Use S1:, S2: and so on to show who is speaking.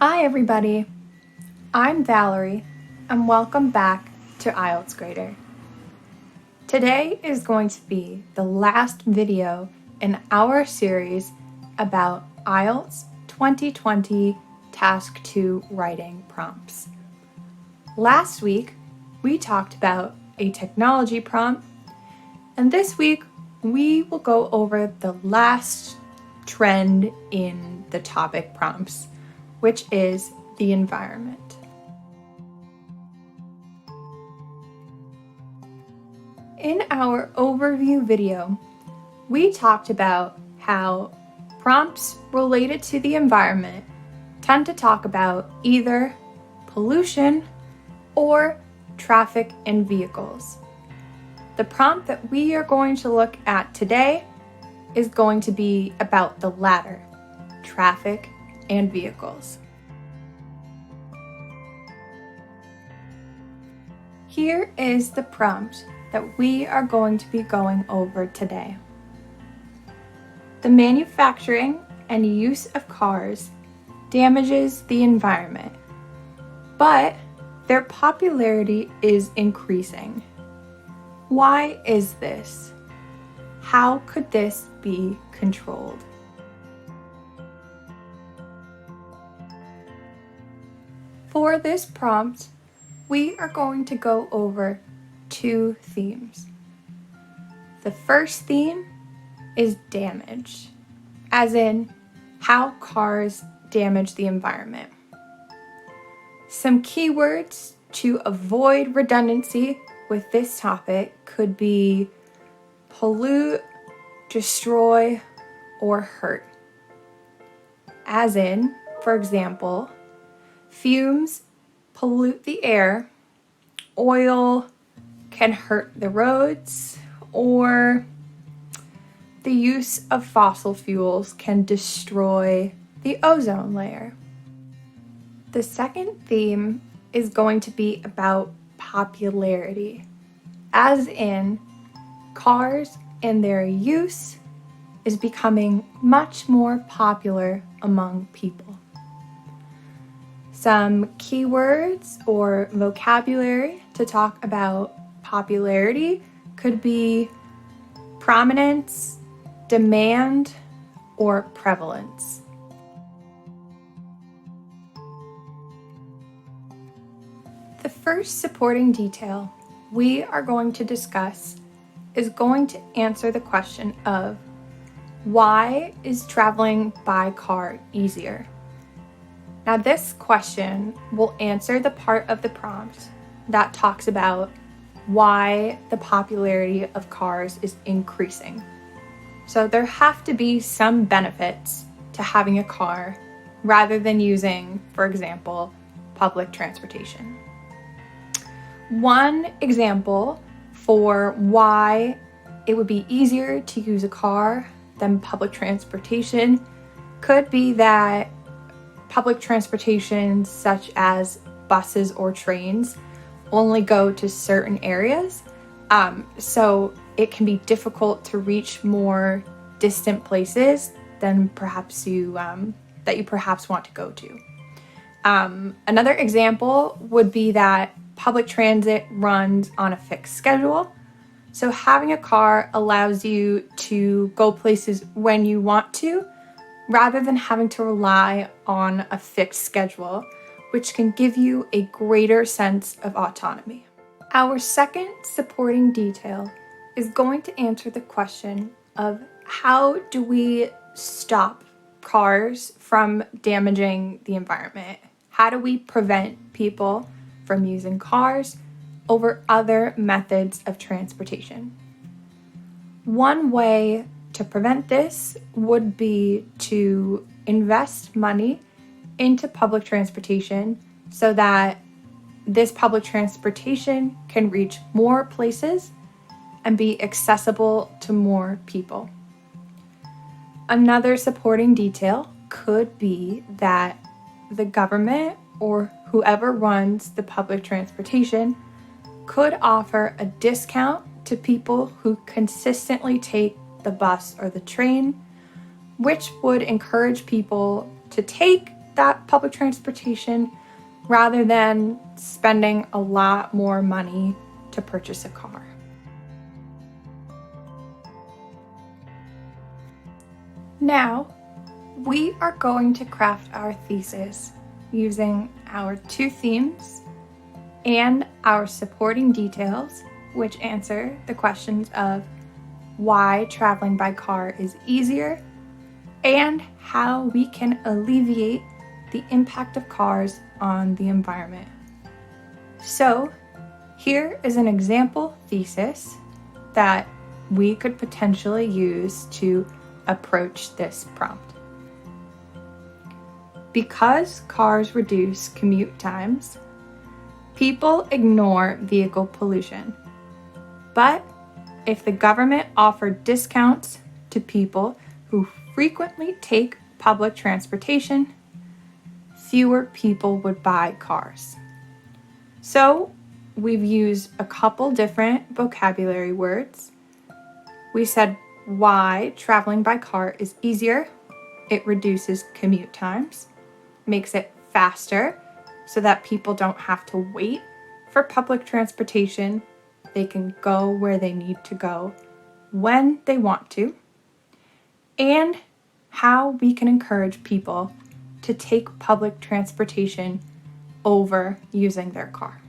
S1: Hi everybody, I'm Valerie and welcome back to IELTS Grader. Today is going to be the last video in our series about IELTS 2020 Task 2 writing prompts. Last week we talked about a technology prompt, and this week we will go over the last trend in the topic prompts, which is the environment. In our overview video, we talked about how prompts related to the environment tend to talk about either pollution or traffic and vehicles. The prompt that we are going to look at today is going to be about the latter, traffic and vehicles. Here is the prompt that we are going to be going over today. The manufacturing and use of cars damages the environment, but their popularity is increasing. Why is this? How could this be controlled? For this prompt, we are going to go over two themes. The first theme is damage, as in how cars damage the environment. Some keywords to avoid redundancy with this topic could be pollute, destroy, or hurt. As in, for example, fumes pollute the air, oil can hurt the roads, or the use of fossil fuels can destroy the ozone layer. The second theme is going to be about popularity, as in cars and their use is becoming much more popular among people. Some keywords or vocabulary to talk about popularity could be prominence, demand, or prevalence. The first supporting detail we are going to discuss is going to answer the question of why is traveling by car easier? Now this question will answer the part of the prompt that talks about why the popularity of cars is increasing. So there have to be some benefits to having a car rather than using, for example, public transportation. One example for why it would be easier to use a car than public transportation could be that public transportation, such as buses or trains, only go to certain areas, so it can be difficult to reach more distant places than perhaps you perhaps want to go to. Another example would be that public transit runs on a fixed schedule, so having a car allows you to go places when you want to, rather than having to rely on a fixed schedule, which can give you a greater sense of autonomy. Our second supporting detail is going to answer the question of how do we stop cars from damaging the environment? How do we prevent people from using cars over other methods of transportation? One way to prevent this would be to invest money into public transportation so that this public transportation can reach more places and be accessible to more people. Another supporting detail could be that the government or whoever runs the public transportation could offer a discount to people who consistently take the bus or the train, which would encourage people to take that public transportation rather than spending a lot more money to purchase a car. Now, we are going to craft our thesis using our 2 themes and our supporting details, which answer the questions of why traveling by car is easier and how we can alleviate the impact of cars on the environment. So, here is an example thesis that we could potentially use to approach this prompt. Because cars reduce commute times, people ignore vehicle pollution. But if the government offered discounts to people who frequently take public transportation, fewer people would buy cars. So we've used a couple different vocabulary words. We said why traveling by car is easier. It reduces commute times, makes it faster so that people don't have to wait for public transportation. They can go where they need to go when they want to. And how we can encourage people to take public transportation over using their car.